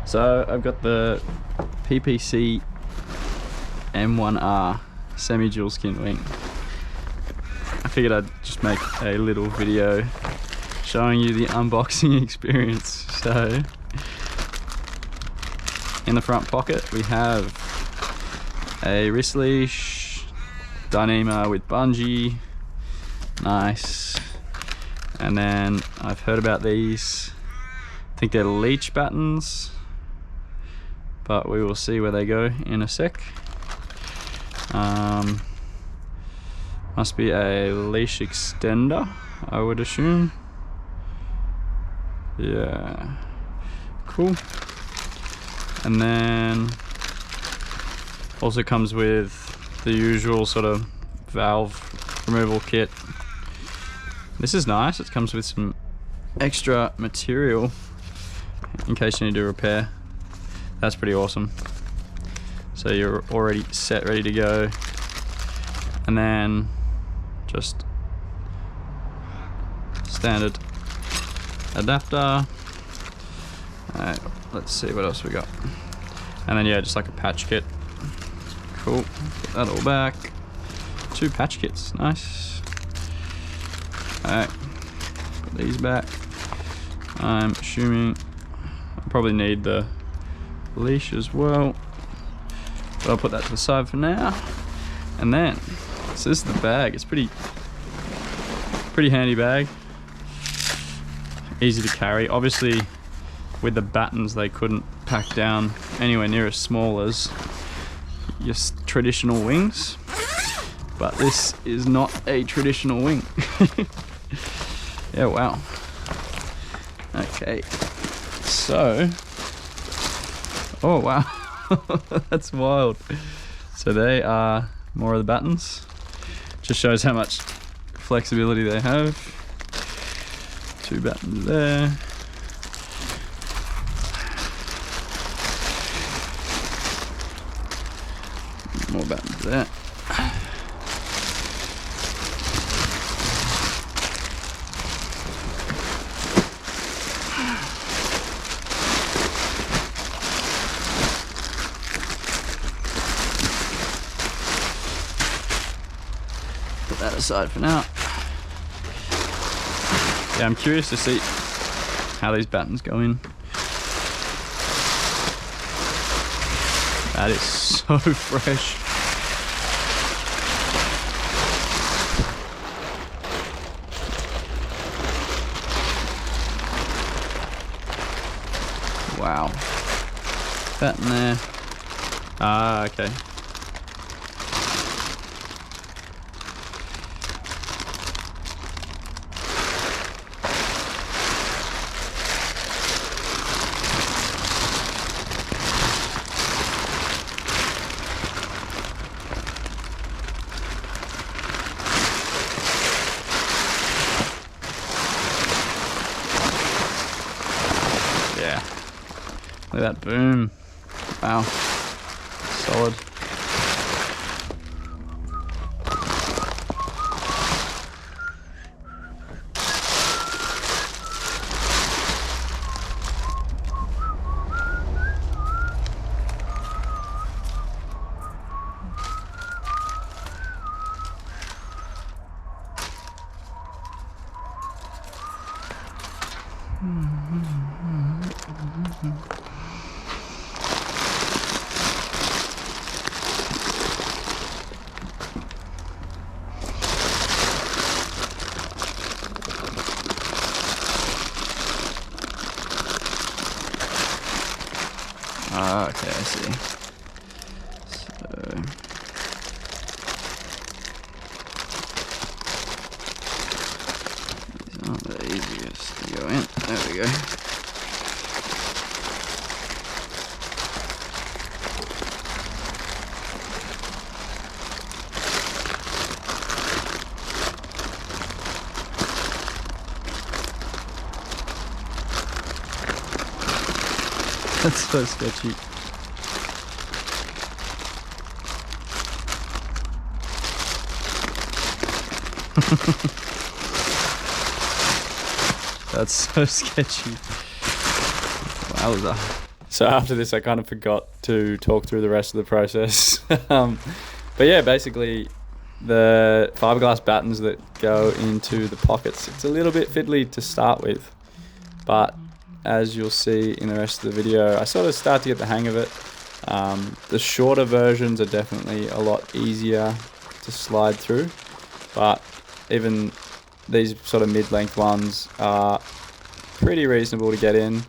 So I've got the PPC M1-R semi-dual skin wing. I figured I'd just make a little video showing you the unboxing experience. So in the front pocket we have a wrist leash, Dyneema with bungee, nice. And then I've heard about these, I think they're leech battens, but we will see where they go in a sec. Must be a leash extender, I would assume. Yeah, cool. And then also comes with the usual sort of valve removal kit. This is nice, it comes with some extra material in case you need to repair. That's pretty awesome. So you're already set, ready to go. And then just standard adapter. Alright, let's see what else we got. And then yeah, just like a patch kit. Cool, put that all back. 2 patch kits, nice. Alright, put these back. I'm assuming I'll probably need the leash as well, but I'll put that to the side for now. And then, so this is the bag. It's pretty handy bag. Easy to carry. Obviously, with the Battens, they couldn't pack down anywhere near as small as your traditional wings. But this is not a traditional wing. Yeah, wow. Okay, so, oh wow, that's wild. So they are more of the Battens. Just shows how much flexibility they have. 2 Battens there. More Battens there. Put that aside for now. Yeah, I'm curious to see how these Battens go in. That is so fresh. Wow. Batten there. Ah, okay. Yeah. Look at that boom. Wow. Solid. Ah, okay, I see. So these aren't the easiest to go in. There we go. That's so sketchy. That's so sketchy. Wowza. So after this, I kind of forgot to talk through the rest of the process. But yeah, basically the fiberglass battens that go into the pockets, it's a little bit fiddly to start with, but as you'll see in the rest of the video, I sort of start to get the hang of it. The shorter versions are definitely a lot easier to slide through, but even these sort of mid-length ones are pretty reasonable to get in.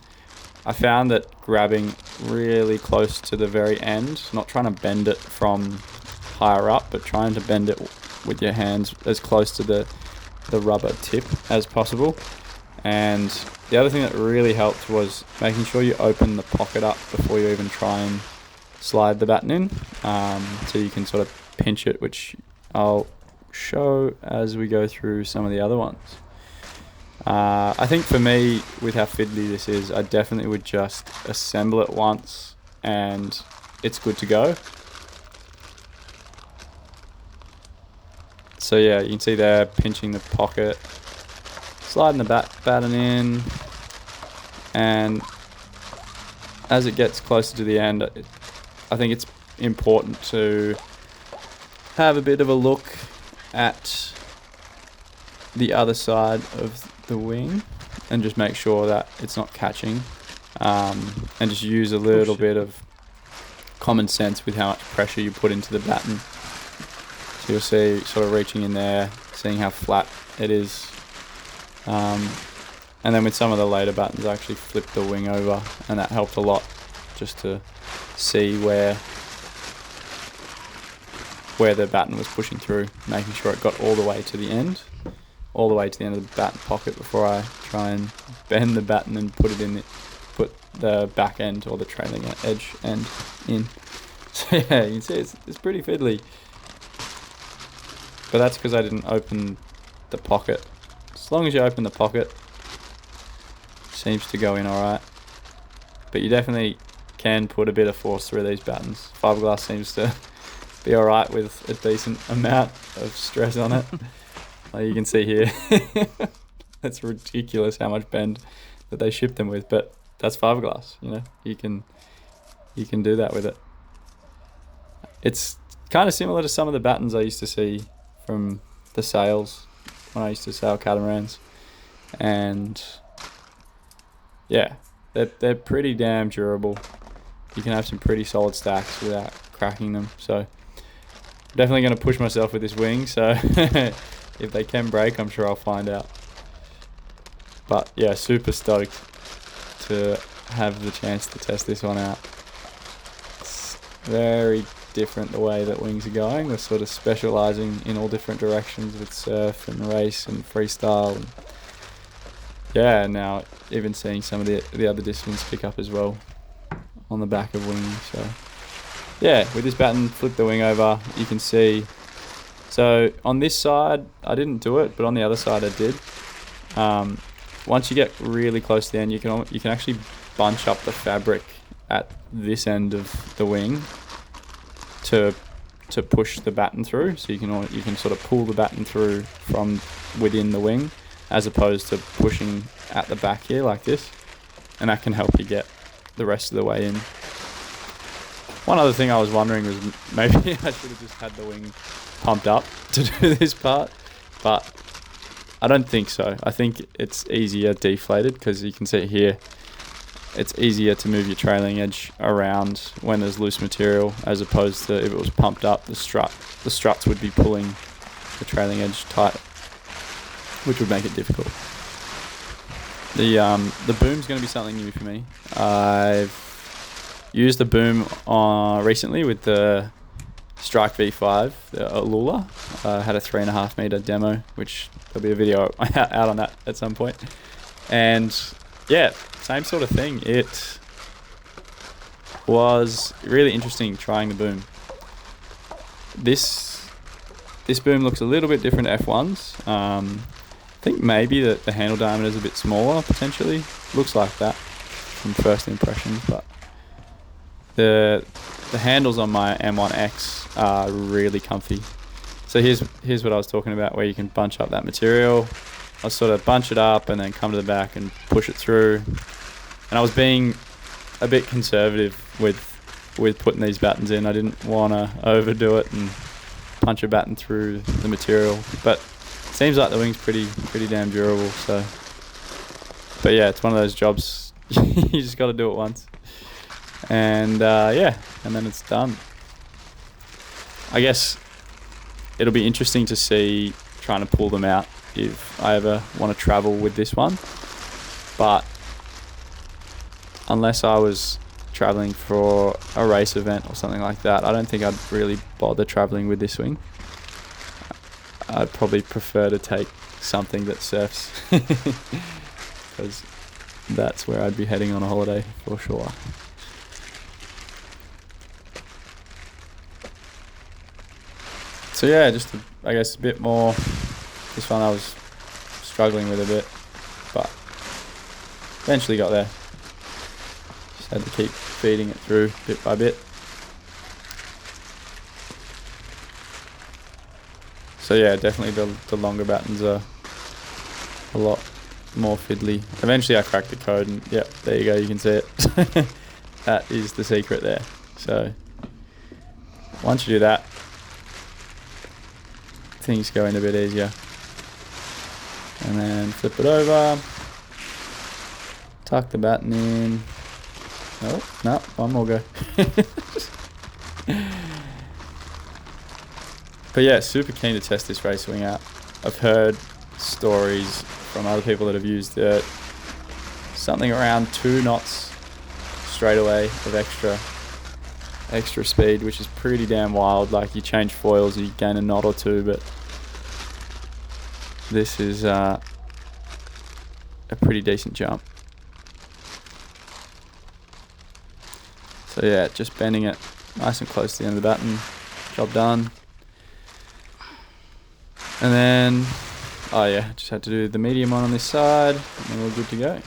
I found that grabbing really close to the very end, not trying to bend it from higher up, but trying to bend it with your hands as close to the rubber tip as possible. And the other thing that really helped was making sure you open the pocket up before you even try and slide the batten in, so you can sort of pinch it, which I'll show as we go through some of the other ones. I think for me, with how fiddly this is, I definitely would just assemble it once and it's good to go. So yeah, you can see there, pinching the pocket, sliding the batten in, and as it gets closer to the end, I think it's important to have a bit of a look at the other side of the wing and just make sure that it's not catching, and just use a little bit of common sense with how much pressure you put into the batten. So you'll see sort of reaching in there, seeing how flat it is, and then with some of the later battens I actually flipped the wing over, and that helped a lot just to see where the batten was pushing through, making sure it got all the way to the end of the batten pocket before I try and bend the batten and put the back end or the trailing edge end in. So yeah, you can see it's pretty fiddly, but that's because I didn't open the pocket. As long as you open the pocket, it seems to go in alright, but you definitely can put a bit of force through these battens. Fiberglass seems to be alright with a decent amount of stress on it. Like you can see here, it's ridiculous how much bend that they ship them with, but that's fiberglass, you know, you can do that with it. It's kind of similar to some of the battens I used to see from the sails when I used to sail catamarans, and yeah, they're pretty damn durable. You can have some pretty solid stacks without cracking them, so I'm definitely going to push myself with this wing, so if they can break, I'm sure I'll find out. But yeah, super stoked to have the chance to test this one out. It's very different the way that wings are going. We're sort of specialising in all different directions with surf and race and freestyle. And yeah, now even seeing some of the other disciplines pick up as well on the back of wings. So yeah, with this batten, flip the wing over, you can see. So on this side, I didn't do it, but on the other side I did. Once you get really close to the end, you can actually bunch up the fabric at this end of the wing to push the batten through. So you can sort of pull the batten through from within the wing, as opposed to pushing at the back here like this, and that can help you get the rest of the way in. One other thing I was wondering was maybe I should have just had the wing pumped up to do this part, but I don't think so. I think it's easier deflated, because you can see here, it's easier to move your trailing edge around when there's loose material, as opposed to if it was pumped up, the struts would be pulling the trailing edge tight, which would make it difficult. The boom's going to be something new for me. I've used the boom recently with the Strike V5, the Alula. I had a 3.5 meter demo, which there'll be a video out on that at some point. And yeah, same sort of thing. It was really interesting trying the boom. This boom looks a little bit different to F1's. I think maybe the handle diameter is a bit smaller, potentially. Looks like that from first impressions, but the handles on my M1X are really comfy. So here's what I was talking about, where you can bunch up that material. I'll sort of bunch it up and then come to the back and push it through. And I was being a bit conservative with putting these battens in. I didn't want to overdo it and punch a batten through the material, but it seems like the wing's pretty damn durable. So, but yeah, it's one of those jobs you just got to do it once, and yeah, and then it's done. I guess it'll be interesting to see trying to pull them out if I ever want to travel with this one, but unless I was traveling for a race event or something like that, I don't think I'd really bother traveling with this wing. I'd probably prefer to take something that surfs because that's where I'd be heading on a holiday for sure. So yeah, just I guess a bit more. This one I was struggling with a bit, but eventually got there. Just had to keep feeding it through bit by bit. So yeah, definitely the longer battens are a lot more fiddly. Eventually I cracked the code and yep, there you go, you can see it. That is the secret there. So once you do that, things go in a bit easier. And then flip it over, tuck the batten in. Oh, no, one more go. But yeah, super keen to test this race wing out. I've heard stories from other people that have used it. Something around 2 knots straight away of extra speed, which is pretty damn wild. Like, you change foils, you gain a knot or two, but this is a pretty decent jump. So yeah, just bending it nice and close to the end of the batten. Job done. And then, oh yeah, just had to do the medium one on this side, and then we're good to go.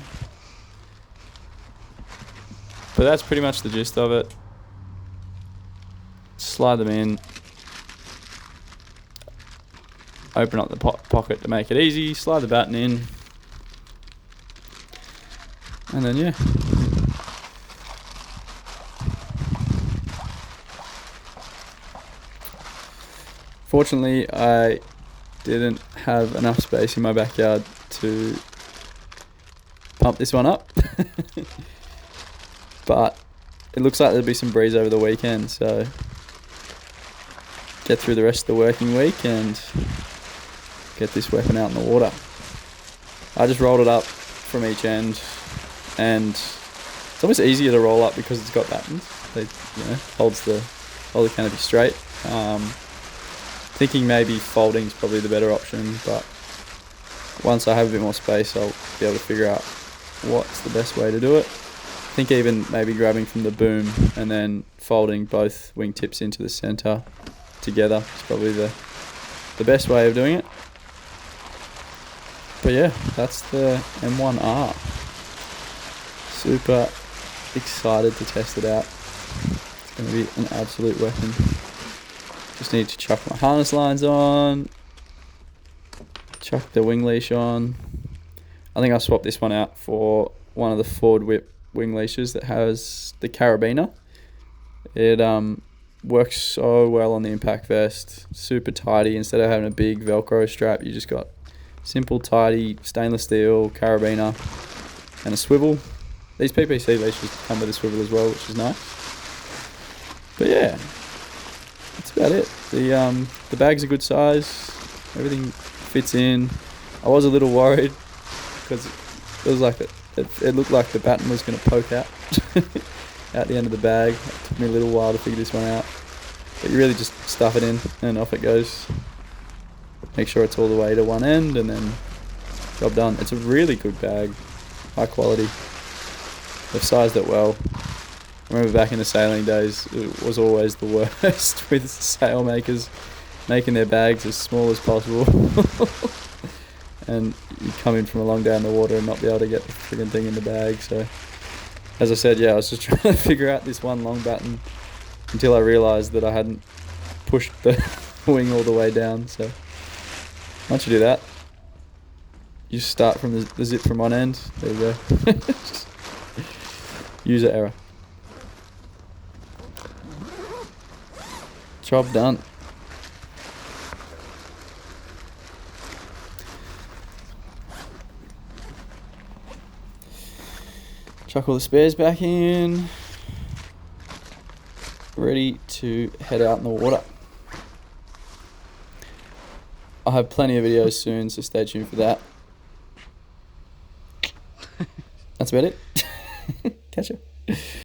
But that's pretty much the gist of it. Slide them in. Open up the pocket to make it easy. Slide the batten in. And then, yeah. Fortunately, I didn't have enough space in my backyard to pump this one up. But it looks like there'll be some breeze over the weekend, so get through the rest of the working week and get this weapon out in the water. I just rolled it up from each end, and it's almost easier to roll up because it's got battens. They, holds the canopy straight. Thinking maybe folding is probably the better option, but once I have a bit more space, I'll be able to figure out what's the best way to do it. I think even maybe grabbing from the boom and then folding both wing tips into the center together is probably the best way of doing it. But yeah, that's the M1-R. Super excited to test it out. It's going to be an absolute weapon. Just need to chuck my harness lines on, chuck the wing leash on. I think I'll swap this one out for one of the forward whip wing leashes that has the carabiner. It works so well on the impact vest, super tidy. Instead of having a big Velcro strap, you just got simple, tidy stainless steel carabiner and a swivel. These PPC leashes come with a swivel as well, which is nice. But yeah, that's about it. The bag's a good size. Everything fits in. I was a little worried because it was like it looked like the batten was going to poke out out the end of the bag. It took me a little while to figure this one out. But you really just stuff it in and off it goes. Make sure it's all the way to one end and then job done. It's a really good bag. High quality. They've sized it well. I remember back in the sailing days, it was always the worst with sail makers making their bags as small as possible. And you come in from a long down the water and not be able to get the friggin' thing in the bag. So, as I said, yeah, I was just trying to figure out this one long batten until I realised that I hadn't pushed the wing all the way down. So, once you do that, you start from the zip from one end. There you go. User error. Job done. Chuck all the spares back in. Ready to head out in the water. I'll have plenty of videos soon, so stay tuned for that. That's about it. Catch ya.